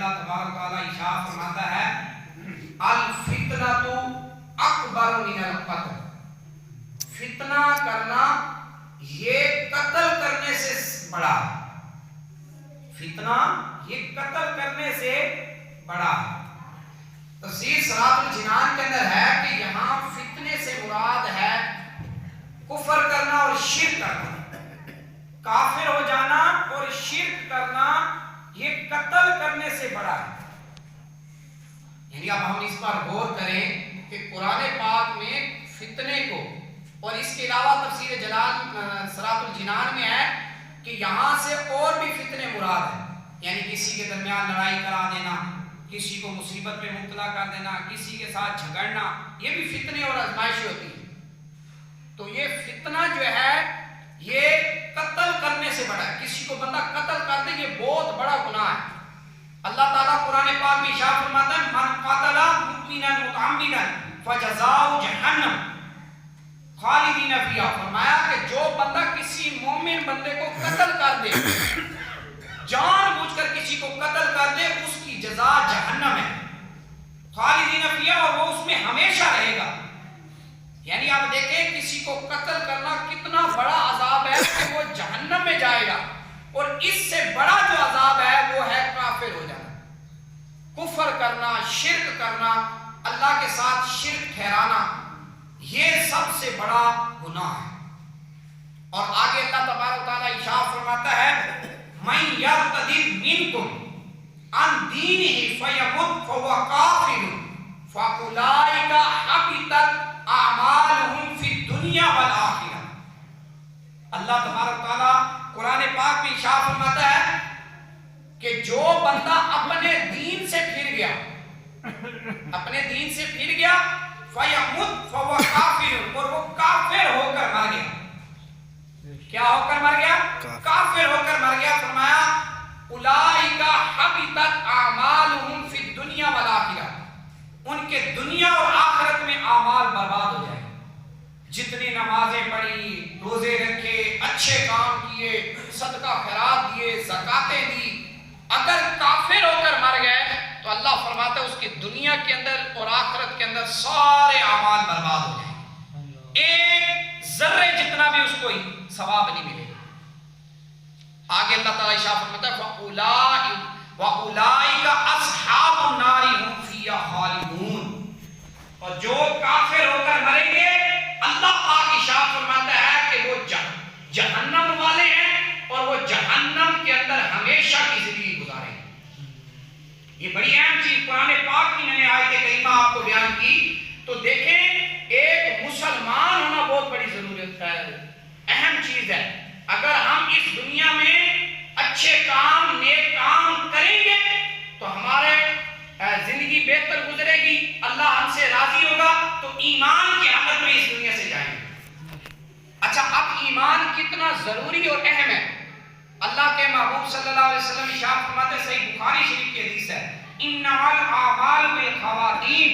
اللہ تبارک و تعالی ارشاد فرماتا ہے الفتنۃ اکبر من القتل، فتنہ کرنا یہ قتل کرنے سے بڑا ہے، فتنہ یہ قتل کرنے سے بڑا ہے۔ تفسیر صراط الجنان کے اندر ہے کہ یہاں فتنے سے مراد ہے کفر کرنا اور شرک کرنا، کافر ہو جانا اور شرک کرنا یہ قتل کرنے سے بڑا ہے۔ یعنی اب ہم اس پر غور کریں کہ قرآن پاک میں فتنے کو، اور اس کے علاوہ تفسیر جلال صراط الجنان میں ہے کہ یہاں سے اور بھی فتنے مراد ہیں، یعنی کسی کے درمیان لڑائی کرا دینا، کسی کو مصیبت میں مبتلا کر دینا، کسی کے ساتھ جھگڑنا، یہ بھی فتنے اور آزمائشیں ہوتی ہیں۔ تو یہ فتنہ جو ہے یہ قتل کرنے سے بڑا ہے، کسی کو بندہ قتل کر دے یہ بہت بڑا گناہ ہے۔ اللہ تعالیٰ قرآن پاک میں ارشاد فرماتا ہے من قتل مؤمنا متعمدا فجزاؤہ جہنم خالدین فیہا، فرمایا کہ جو بندہ کسی مومن بندے کو قتل کر دے، جان بوجھ کر کسی کو قتل کر دے، اس کی جزا جہنم ہے، خالدین فیہا، اور وہ اس میں ہمیشہ رہے گا۔ یعنی آپ دیکھیں کسی کو قتل کرنا کتنا بڑا عذاب ہے کہ وہ جہنم میں جائے گا، اور اس سے بڑا جو عذاب ہے وہ ہے کافر ہو جانا، کفر کرنا، شرک کرنا، اللہ کے ساتھ شرک ٹھہرانا، یہ سب سے بڑا گناہ ہے۔ اور آگے اللہ تبارک و تعالیٰ ارشاد فرماتا ہے من یرتد منکم عن دینہ فیمت فہو کافر فاولئک حبطت اعمالہم فی الدنیا والآخرہ۔ اللہ تبارک و تعالیٰ قرآن پاک میں ارشاد فرماتا ہے کہ جو بندہ اپنے دین سے پھر گیا، اپنے دین سے پھر گیا، فیمت فہو کافر، اور وہ کافر ہو کر مر گیا، کیا ہو کر مر گیا؟ کافر ہو کر مر گیا، فرمایا اولئک حبطت اعمالہم فی الدنیا والآخرہ، ان کے دنیا اور آخرت میں اعمال برباد ہو جائے، جتنی نمازیں پڑھی، روزے رکھے، اچھے کام کیے، صدقہ خیرات دیے، زکاتیں دی، اگر کافر ہو کر مر گئے تو اللہ فرماتا ہے اس کی دنیا کے اندر اور آخرت کے اندر سارے اعمال برباد ہو جائیں، ایک ذرے جتنا بھی اس کو ثواب نہیں ملے۔ آگے اللہ تعالیٰ ارشاد فرماتا ہے وَأُولَئِكَ أَصْحَابُ النَّارِ هُمْ فِيهَا خَالِدُونَ، اور جو کافر ہو کر مریں گے اللہ پاک ارشاد فرماتا ہے کہ وہ جہنم والے ہیں، اور وہ جہنم کے اندر ہمیشہ کی زندگی گزاریں گے۔ یہ بڑی اہم چیز قرآن پاک کی میں نے آیت کریمہ آپ کو بیان کی، تو دیکھیں ایک مسلمان ہونا بہت بڑی ضرورت ہے، اہم چیز ہے۔ اگر ہم اس دنیا میں اچھے کام، نیک کام کریں گے تو ہمارے زندگی بہتر گزرے گی، اللہ ہم سے راضی ہوگا، تو ایمان کی حالت میں اس دنیا سے جائیں گے۔ اچھا، اب ایمان کتنا ضروری اور اہم ہے، اللہ کے محبوب صلی اللہ علیہ وسلم ارشاد فرماتے ہیں، صحیح بخاری شریف کی حدیث ہے انما الاعمال بالخواتیم،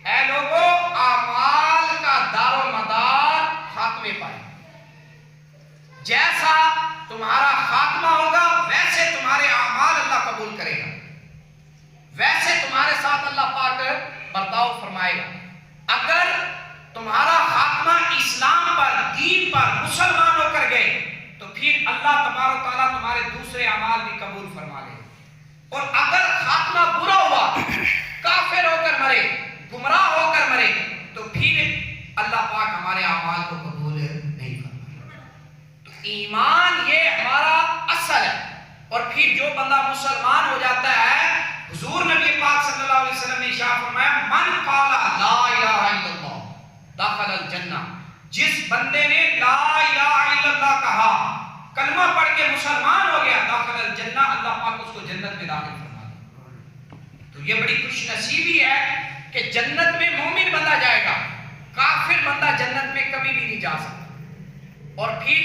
اے لوگو اعمال کا دار و مدار خاتمے پر ہے، جیسا تمہارا خاتمہ ہوگا ویسے تمہارے اعمال اللہ قبول کرے گا، ویسے تمہارے ساتھ اللہ پاک برتاؤ فرمائے گا۔ اگر تمہارا خاتمہ اسلام پر، دین پر، مسلمان ہو کر گئے تو پھر اللہ تبارک و تعالیٰ تمہارے دوسرے اعمال بھی قبول فرما لے، اور اگر خاتمہ برا ہوا، کافر ہو کر مرے، گمراہ ہو کر مرے، تو پھر اللہ پاک ہمارے اعمال کو قبول نہیں فرمائے گا۔ تو ایمان یہ ہمارا اصل ہے، اور پھر جو بندہ مسلمان ہو جاتا ہے، حضور نبی پاک صلی اللہ علیہ وسلم نے ارشاد فرمایا من قال لا الہ الا اللہ دخل الجنہ، جس بندے نے لا الہ الا اللہ کہا، کلمہ پڑھ کے مسلمان ہو گیا، دخل الجنہ، اللہ پاک اس کو جنت میں داخل فرما دے۔ تو یہ بڑی خوش نصیبی ہے کہ جنت میں مومن بندہ جائے گا، کافر بندہ جنت میں کبھی بھی نہیں جا سکتا۔ اور پھر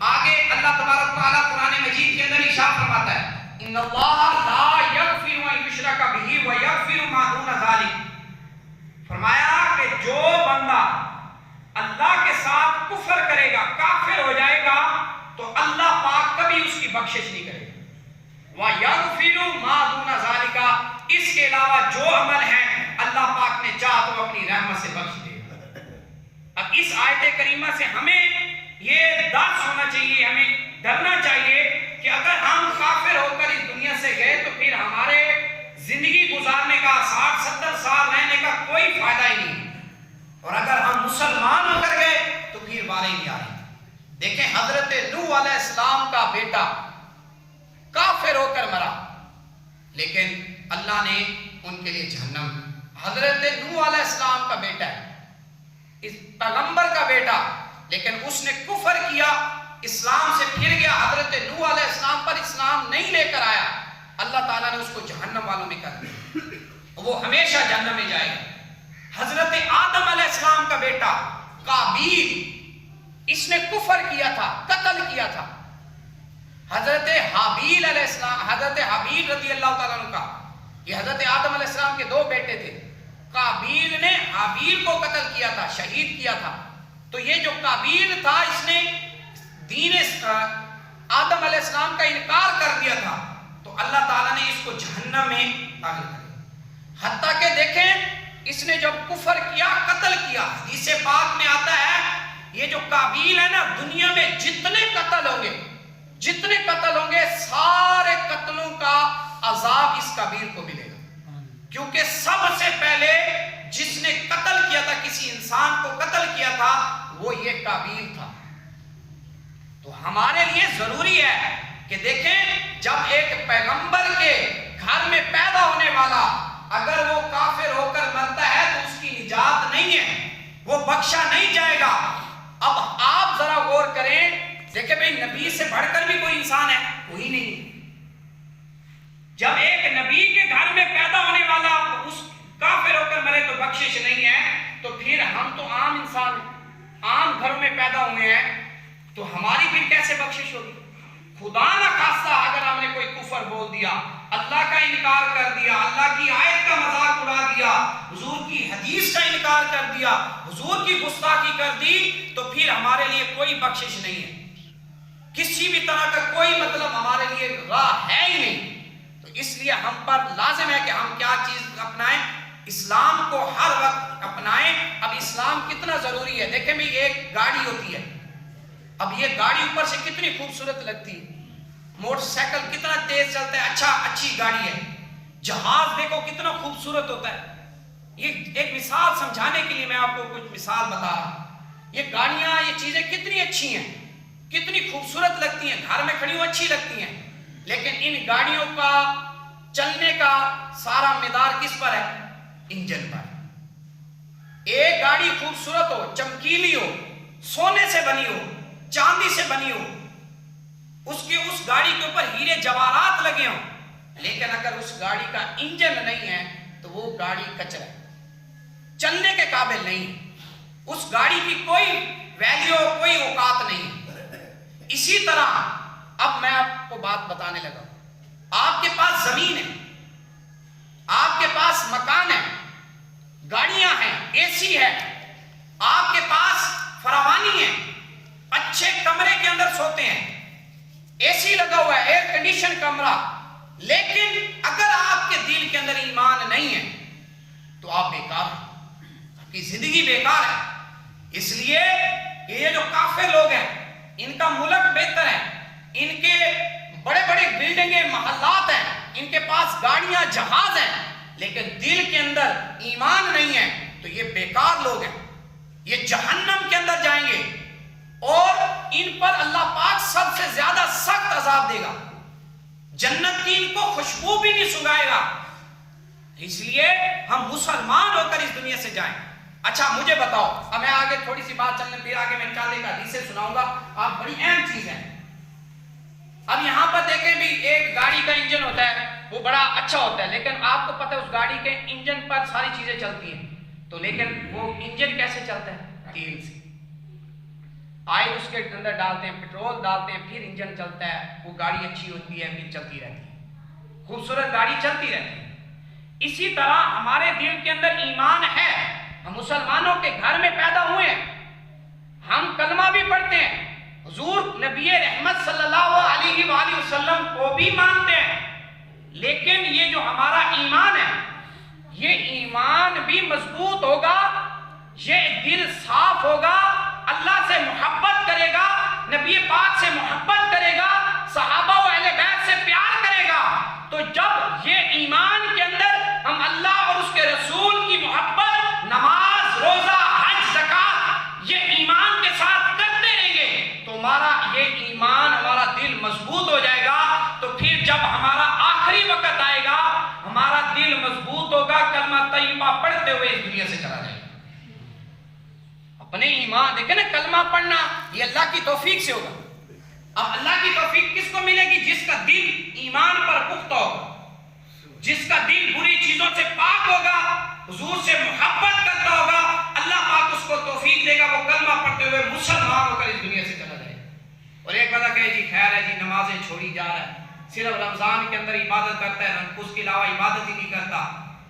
آگے اللہ تبارک و تعالیٰ قرآن مجید کے اندر ارشاد فرماتا ہے ان اللہ لا یغفر ان یشرک بہ ویغفر ما دون ذلک، فرمایا کہ جو بندہ اللہ کے ساتھ کفر کرے گا، کافر ہو جائے گا، تو اللہ پاک کبھی اس کی بخشش نہیں کرے گا، ویغفر ما دون ذلک، اس آیت کریمہ سے ہمیں یہ درس ہونا چاہیے، ہمیں ڈرنا چاہیے کہ اگر ہم کافر ہو کر اس دنیا سے گئے تو پھر ہمارے زندگی گزارنے کا 60-70 سال رہنے کا کوئی فائدہ ہی نہیں، اور اگر ہم مسلمان ہو کر گئے تو پھر بارے نہیں آ رہی۔ دیکھیں حضرت نوح علیہ السلام کا بیٹا کافر ہو کر مرا، لیکن اللہ نے ان کے لیے جہنم، حضرت نوح علیہ السلام کا بیٹا ہے، اس پیغمبر کا بیٹا، لیکن اس نے کفر کیا، اسلام سے پھر گیا، حضرت نوح علیہ السلام پر اسلام نہیں لے کر آیا، اللہ تعالیٰ نے اس کو جہنم والوں میں کر دیا، وہ ہمیشہ جہنم میں جائے گا۔ حضرت آدم علیہ السلام کا بیٹا قابیل، اس نے کفر کیا تھا، قتل کیا تھا۔ حضرت حابیل علیہ السلام، حضرت حابیل رضی اللہ تعالیٰ عنہ کا، یہ حضرت آدم علیہ السلام کے 2 بیٹے تھے، قابیل نے حابیل کو قتل کیا تھا، شہید کیا تھا، تو یہ جو قابیل تھا اس نے دین آدم علیہ السلام کا انکار کر دیا تھا، تو اللہ تعالیٰ نے اس کو جہنم میں داخل کر دیا۔ حتیٰ کہ دیکھیں اس نے جب کفر کیا، قتل کیا، حدیث پاک میں آتا ہے یہ جو قابیل ہے نا، دنیا میں جتنے قتل ہوں گے سارے قتلوں کا عذاب اس قابیل کو ملے گا، کیونکہ سب سے پہلے جس نے قتل کیا تھا، کسی انسان کو قتل کیا تھا، وہ یہ قابیل تھا۔ تو ہمارے لیے ضروری ہے کہ دیکھیں جب ایک پیغمبر کے گھر میں پیدا ہونے والا اگر وہ کافر ہو کر مرتا ہے تو اس کی نجات نہیں ہے، وہ بخشا نہیں جائے گا۔ اب آپ ذرا غور کریں، دیکھیں بھئی نبی سے بڑھ کر بھی کوئی انسان ہے؟ کوئی نہیں۔ جب ایک نبی کے گھر میں پیدا ہونے والا اس کافر ہو کر مرے تو بخشش نہیں ہے، تو پھر ہم تو عام انسان ہیں، عام گھروں میں پیدا ہوئے ہیں، تو ہماری پھر کیسے بخشش ہوگی؟ خدا نہ خواستہ اگر ہم نے کوئی کفر بول دیا، اللہ کا انکار کر دیا، اللہ کی آیت کا مذاق اڑا دیا، حضور کی حدیث کا انکار کر دیا، حضور کی گستاخی کر دی، تو پھر ہمارے لیے کوئی بخشش نہیں ہے، کسی بھی طرح کا کوئی مطلب ہمارے لیے راہ ہے ہی نہیں۔ تو اس لیے ہم پر لازم ہے کہ ہم کیا چیز اپنائیں؟ اسلام کو ہر وقت اپنائیں۔ اب اسلام کتنا ضروری ہے، دیکھیں بھی ایک گاڑی ہوتی ہے، اب یہ گاڑی اوپر سے کتنی خوبصورت لگتی ہے، موٹر سائیکل کتنا تیز چلتا ہے، اچھی گاڑی ہے، جہاز دیکھو کتنا خوبصورت ہوتا ہے۔ یہ ایک مثال سمجھانے کے لیے میں آپ کو کچھ مثال بتا رہا ہوں، یہ گاڑیاں، یہ چیزیں کتنی اچھی ہیں، کتنی خوبصورت لگتی ہیں، گھر میں کھڑی ہوئی اچھی لگتی ہیں، لیکن ان گاڑیوں کا چلنے کا سارا مدار کس پر ہے؟ انجن پر۔ ایک گاڑی خوبصورت ہو، چمکیلی ہو، سونے سے بنی ہو، چاندی سے بنی ہو، اس گاڑی کے اوپر ہیرے جواہرات لگے ہوں، لیکن اگر اس گاڑی کا انجن نہیں ہے تو وہ گاڑی کچرا ہے، چلنے کے قابل نہیں، اس گاڑی کی کوئی ویلیو، کوئی اوقات نہیں۔ اسی طرح اب میں آپ کو بات بتانے لگا، آپ کے پاس زمین ہے، آپ کے پاس مکان ہے، گاڑیاں ہیں، اے سی ہے، آپ کے پاس فراوانی ہے، اچھے کمرے کے اندر سوتے ہیں، اے سی لگا ہوا ہے، ایئر کنڈیشن کمرہ، لیکن اگر آپ کے دل کے اندر ایمان نہیں ہے تو آپ بیکار ہیں، آپ کی زندگی بیکار ہے۔ اس لیے یہ جو کافر لوگ ہیں ان کا ملک بہتر ہے، ان کے بڑے بڑے بلڈنگیں، محلات ہیں، ان کے پاس گاڑیاں، جہاز ہیں، لیکن دل کے اندر ایمان نہیں ہے، تو یہ بیکار لوگ ہیں، یہ جہنم کے اندر جائیں گے، اور ان پر اللہ پاک سب سے زیادہ سخت عذاب دے گا، جنت کی ان کو خوشبو بھی نہیں سنگھائے گا۔ اس لیے ہم مسلمان ہو کر اس دنیا سے جائیں۔ اچھا مجھے بتاؤ، اب میں آگے تھوڑی سی بات چلنے، پھر آگے میں چاندے کا حدیث سناؤں گا، آپ بڑی اہم چیز ہے۔ اب یہاں پر دیکھیں بھی ایک گاڑی کا انجن ہوتا ہے، وہ بڑا اچھا ہوتا ہے، لیکن آپ کو پتہ ہے اس گاڑی کے انجن پر ساری چیزیں چلتی ہیں، تو لیکن وہ انجن کیسے چلتا ہے؟ تیل سے، آئل اس کے اندر ڈالتے ہیں، پیٹرول ڈالتے ہیں، پھر انجن چلتا ہے، وہ گاڑی اچھی ہوتی ہے، پھر چلتی رہتی ہے، خوبصورت گاڑی چلتی رہتی ہے۔ اسی طرح ہمارے دل کے اندر ایمان ہے، ہم مسلمانوں کے گھر میں پیدا ہوئے ہیں، ہم کلمہ بھی پڑھتے ہیں، حضور نبی رحمت صلی اللہ علیہ وآلہ وسلم کو بھی مانتے ہیں، لیکن یہ جو ہمارا ایمان ہے، یہ ایمان بھی مضبوط ہوگا یہ دل صاف ہوگا، اللہ سے محبت کرے گا، نبی پاک سے محبت کرے گا، صحابہ و اہل بیت سے پیار کرے گا، تو جب یہ ایمان کے اندر ہم اللہ اور اس کے رسول کی محبت، نماز، روزہ، حج، زکات یہ ایمان کے ساتھ کرتے رہیں گے تو ہمارا یہ ایمان، ہمارا دل مضبوط ہو جائے گا. تو پھر جب ہمارا آخری وقت آئے گا، ہمارا دل مضبوط ہوگا، کلمہ طیبہ پڑھتے ہوئے اس دنیا سے چلا جائے گا. اپنے ایمان دیکھیں نا، کلمہ پڑھنا یہ اللہ کی توفیق سے ہوگا. اب اللہ کی توفیق کس کو ملے گی؟ جس کا دل ایمان پر پختہ ہوگا، جس کا دل بری چیزوں سے پاک ہوگا، حضور سے محبت کرتا ہوگا. اللہ پاک اس کو توفیق دے گا، وہ کلمہ پڑھتے ہوئے مسلمان ہو کر اس دنیا سے چلا جائے گا. اور ایک بندہ کہے جی خیر ہے جی، نمازیں چھوڑی جا رہا ہے، صرف رمضان کے اندر عبادت کرتا ہے، اس کے علاوہ عبادت ہی نہیں کرتا،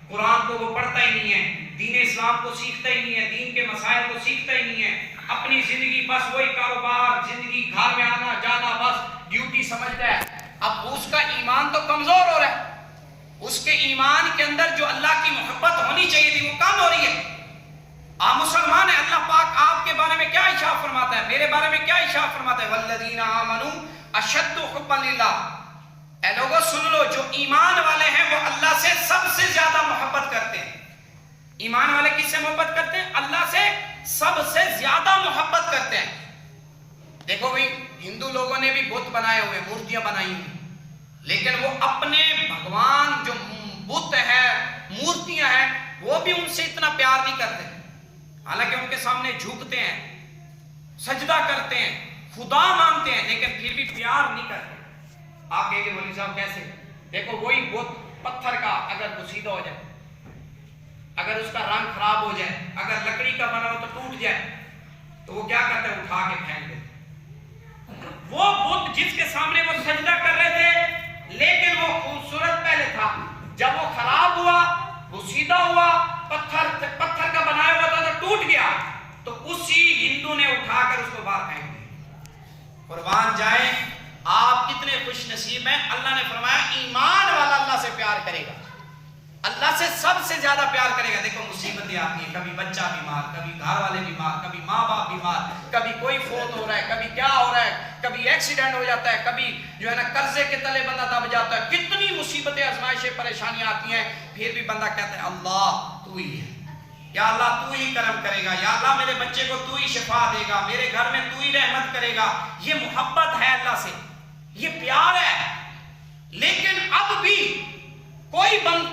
قرآن کو وہ پڑھتا ہی نہیں ہے، دین اسلام کو سیکھتا ہی نہیں ہے، دین کے مسائل کو سیکھتا ہی نہیں ہے، اپنی زندگی بس وہی کاروبار، زندگی گھر میں آنا جانا بس ڈیوٹی سمجھتا ہے. اب اس کا ایمان تو کمزور ہو رہا ہے، اس کے ایمان کے اندر جو اللہ کی محبت ہونی چاہیے تھی وہ کم ہو رہی ہے. آپ مسلمان ہیں، اللہ پاک آپ کے بارے میں کیا ارشاد فرماتا ہے، میرے بارے میں کیا ارشاد فرماتا ہے؟ والذین آمنوا اشد حبا للہ. اے لوگوں سن لو، جو ایمان والے ہیں وہ اللہ سے سب سے زیادہ محبت کرتے ہیں. ایمان والے کس سے محبت کرتے ہیں؟ اللہ سے سب سے زیادہ محبت کرتے ہیں. دیکھو بھئی، ہندو لوگوں نے بھی بت بنائے ہوئے، مورتیاں بنائی ہوئی، لیکن وہ اپنے بھگوان جو بت ہے، مورتیاں ہیں، وہ بھی ان سے اتنا پیار نہیں کرتے. حالانکہ ان کے سامنے جھکتے ہیں، سجدہ کرتے ہیں، خدا مانتے ہیں، لیکن پھر بھی پیار نہیں کرتے. آپ کہیں گے مولوی صاحب کیسے؟ دیکھو وہی بت پتھر کا اگر بسیدہ ہو جائے، اگر اس کا رنگ خراب ہو جائے، اگر لکڑی کا بنا ہو تو ٹوٹ جائے، تو وہ کیا کرتے ہیں؟ اٹھا کے پھینک دیتے. وہ بت جس کے سامنے وہ سجدہ کر رہے تھے، لیکن وہ خوبصورت پہلے تھا، جب وہ خراب ہوا، وہ سیدھا ہوا، پتھر کا بنایا ہوا تھا تو ٹوٹ گیا، تو اسی ہندو نے اٹھا کر اس کو باہر پھینک دیا. قربان جائیں، آپ کتنے خوش نصیب ہیں. اللہ نے فرمایا ایمان والا اللہ سے پیار کرے گا، اللہ سے سب سے زیادہ پیار کرے گا. دیکھو مصیبتیں آتی ہیں، کبھی بچہ بیمار، کبھی گھر والے بیمار، کبھی ماں باپ بیمار، کبھی کوئی فوت ہو رہا ہے، کبھی کیا ہو رہا ہے، کبھی ایکسیڈنٹ ہو جاتا ہے، کبھی جو ہے نا قرضے کے تلے بندہ دب جاتا ہے. کتنی مصیبتیں، آزمائشیں، پریشانیاں آتی ہیں، پھر بھی بندہ کہتا ہے اللہ تو ہی ہے، یا اللہ تو ہی کرم کرے گا، یا اللہ میرے بچے کو تو ہی شفا دے گا، میرے گھر میں تو ہی رحمت کرے گا. یہ محبت ہے اللہ سے، یہ پیار ہے. لیکن اب بھی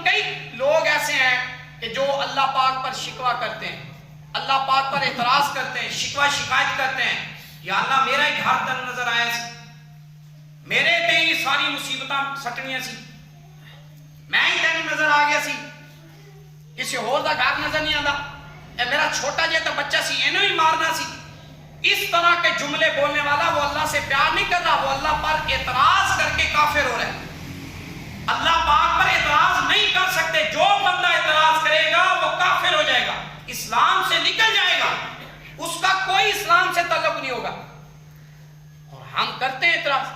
کئی لوگ ایسے ہیں کہ جو اللہ پاک پر شکوہ کرتے ہیں، اللہ پاک پر اعتراض کرتے ہیں، شکوہ شکایت کرتے ہیں. یا اللہ میرا ہی گھر تن نظر آیا سی، میرے تے ہی ساری مصیبتاں سٹنیاں سی، میں ہی تین نظر آ گیا سی، کسی اور دا گھر نظر نہیں آتا، اے میرا چھوٹا جیتا بچہ سی، اینو ہی مارنا سی. اس طرح کے جملے بولنے والا وہ اللہ سے پیار نہیں کر رہا، وہ اللہ پر اعتراض کر کے کافر ہو رہا ہے. اللہ پاک پر اعتراض نہیں کر سکتے. جو بندہ اعتراض کرے گا وہ کافر ہو جائے گا، اسلام سے نکل جائے گا، اس کا کوئی اسلام سے تعلق نہیں ہوگا. اور ہم کرتے ہیں اعتراض.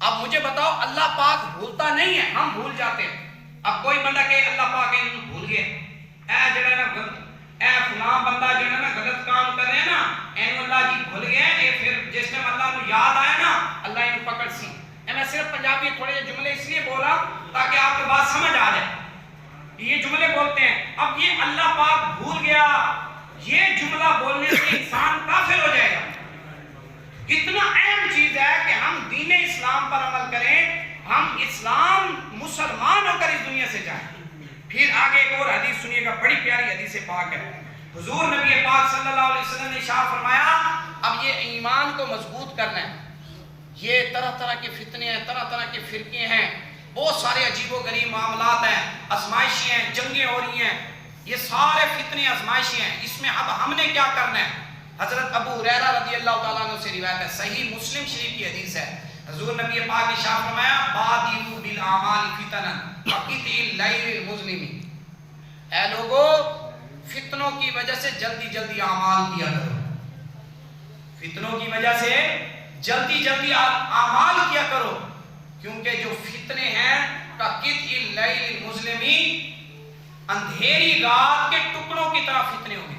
اب مجھے بتاؤ، اللہ پاک بھولتا نہیں ہے، ہم بھول جاتے ہیں. اب کوئی بندہ کہ اللہ پاک بھول گئے، اے جو ہے نا اے فلاں بندہ جو ہے نا غلط کام کر رہے ہیں نا، اینو اللہ جی بھول گئے ہیں. اے پھر جس ٹائم اللہ کو یاد آیا نا، اللہ انہوں پکڑ سی. میں صرف پنجابی تھوڑے جملے اس لیے بول رہا ہوں تاکہ آپ کو بات سمجھ آ جائے. یہ جملے بولتے ہیں. اب یہ اللہ پاک بھول گیا، یہ جملہ بولنے سے انسان کافر ہو جائے گا. کتنا اہم چیز ہے کہ ہم دین اسلام پر عمل کریں، ہم اسلام مسلمان ہو کر اس دنیا سے جائیں. پھر آگے ایک اور حدیث سنیے گا، بڑی پیاری حدیث پاک ہے. حضور نبی پاک صلی اللہ علیہ وسلم نے ارشاد فرمایا، اب یہ ایمان کو مضبوط کرنا ہے. یہ طرح طرح کے فتنے ہیں، طرح طرح کے فرقے ہیں، بہت سارے عجیب و غریب معاملات ہیں، آزمائشیں ہیں، جنگیں ہو رہی ہیں، یہ سارے فتنے آزمائشیں ہیں. اس میں اب ہم نے کیا کرنا ہے؟ حضرت ابو ہریرہ رضی اللہ تعالیٰ عنہ سے روایت ہے، صحیح مسلم شریف کی حدیث ہے. حضور نبی پاک نے ارشاد فرمایا، بادروا بالاعمال فتنا وقطع اللیل المظلم. اے لوگو، فتنوں کی وجہ سے جلدی جلدی اعمال کیا کرو، فتنوں کی وجہ سے جلدی جلدی اعمال کیا کرو، کیونکہ جو فتنے ہیں کقطع اللیل المظلم، اندھیری رات کے ٹکڑوں کی طرح فتنے ہوں گے.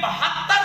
72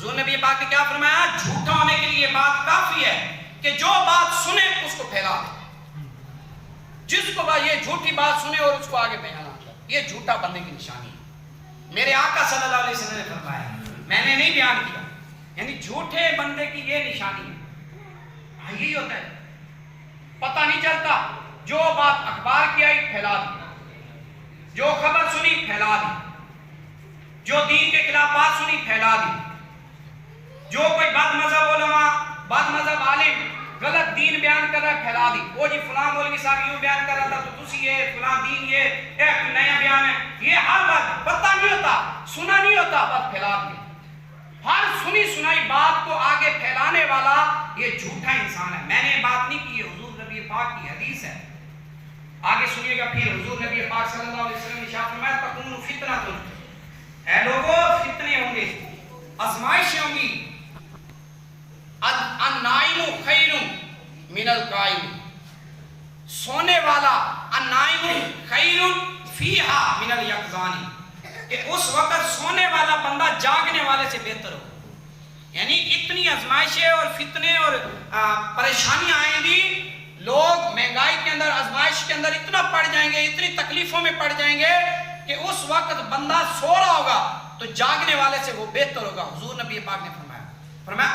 حضور نبی پاک نے کیا فرمایا؟ جھوٹا ہونے کے لیے بات کافی ہے کہ جو بات سنے اس کو پھیلا دے. جس کو یہ جھوٹی بات سنے اور اس کو آگے بیان کرے، یہ جھوٹا بندے کی نشانی ہے. میرے آقا صلی اللہ علیہ وسلم نے فرمایا، میں نے نہیں بیان کیا، یعنی جھوٹے بندے کی یہ نشانی ہے. یہی ہوتا ہے، پتہ نہیں چلتا، جو بات اخبار کی آئی پھیلا دی، جو خبر سنی پھیلا دی، جو دین کے خلاف بات سنی پھیلا دی، جو کوئی بد مذہب علماء، بد مذہب عالم غلط دین بیان کر رہا ہے پھیلا دی. وہ جی فلاں مولوی صاحب یوں بیان کر رہا تھا تو تسی یہ فلاں دین یہ ایک نیا بیان ہے، یہ ہر بات پتہ نہیں ہوتا، سنا نہیں ہوتا، بس پھیلا دی. ہر سنی سنائی بات کو آگے پھیلانے والا یہ جھوٹا انسان ہے. میں نے بات نہیں کی، یہ حضور نبی پاک کی حدیث ہے. آگے سنیے گا پھر حضور نبی پاک صلی اللہ علیہ وسلم نے ارشاد فرمایا تکون فتنۃ، اے لوگوں فتنے ہوں گے، آزمائشیں ہوں گی. النائم خیر من القائم، سونے والا، النائم خیر فیہا من الیقظان، کہ اس وقت سونے والا بندہ جاگنے والے سے بہتر ہو. یعنی اتنی آزمائشیں اور فتنے اور پریشانیاں آئیں گی، لوگ مہنگائی کے اندر، آزمائش کے اندر اتنا پڑ جائیں گے، اتنی تکلیفوں میں پڑ جائیں گے کہ اس وقت بندہ سو رہا ہوگا تو جاگنے والے سے وہ بہتر ہوگا. حضور نبی پاک نے فرمایا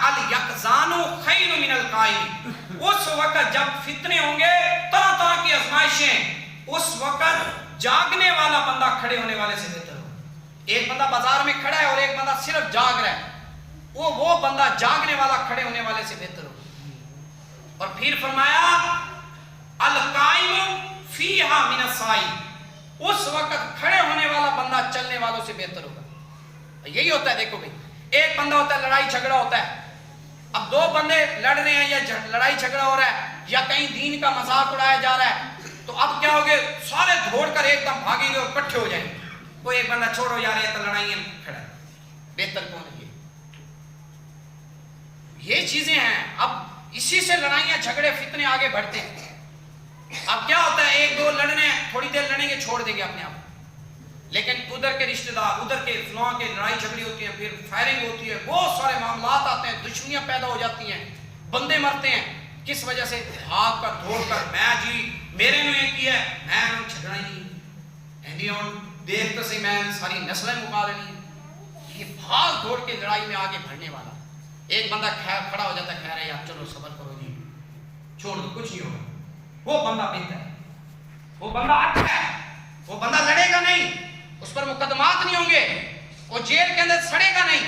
الیقظان خیر من القائم، اس وقت جب فتنے ہوں گے، طرح طرح کی آزمائشیں، اس وقت جاگنے والا بندہ کھڑے ہونے والے سے بہتر ہوگا. ایک بندہ بازار میں کھڑا ہے اور ایک بندہ صرف جاگ رہا ہے، وہ بندہ جاگنے والا کھڑے ہونے والے سے بہتر ہوگا. اور پھر فرمایا القائم فیہا من الصائم، اس وقت کھڑے ہونے والا بندہ چلنے والوں سے بہتر ہوگا. یہی ہوتا ہے. دیکھو بھئی، ایک بندہ ہوتا ہے لڑائی جھگڑا ہوتا ہے، اب دو بندے لڑ رہے ہیں یا لڑائی جھگڑا ہو رہا ہے یا کہیں دین کا مذاق اڑایا جا رہا ہے، تو اب کیا ہوگے؟ سارے دھوڑ کر ایک دم بھاگیں گے اور اکٹھے ہو جائیں گے. کوئی ایک بندہ چھوڑو یار یہ تو لڑائی ہے، کھڑا ہے. بہتر کون ہے؟ یہ چیزیں ہیں. اب اسی سے لڑائیاں جھگڑے فتنے آگے بڑھتے ہیں. اب کیا ہوتا ہے؟ ایک دو لڑنے، تھوڑی دیر لڑیں گے چھوڑ دیں گے اپنے آپ، لیکن ادھر کے رشتہ دار، ادھر کے فلاں کے لڑائی جھگڑی ہوتی ہے، پھر فائرنگ ہوتی ہے، بہت سارے معاملات آتے ہیں، دشمنیاں پیدا ہو جاتی ہیں، بندے مرتے ہیں. کس وجہ سے؟ بھاگ کر دوڑ کر، میں جی میرے نے یہ کیا ہے، میں جھگڑا ہی نہیں، دیکھ تو صحیح میں ساری نسلیں مکا لینی. یہ بھاگ دوڑ کے لڑائی میں آگے بڑھنے والا. ایک بندہ کھڑا ہو جاتا ہے، خیر ہے یار چلو صبر کرو جی، چھوڑ دو کچھ نہیں ہوگا. وہ بندہ بہتر ہے، وہ بندہ اچھا ہے، وہ بندہ لڑے گا نہیں، اس پر مقدمات نہیں ہوں گے، وہ جیل کے اندر سڑے گا نہیں،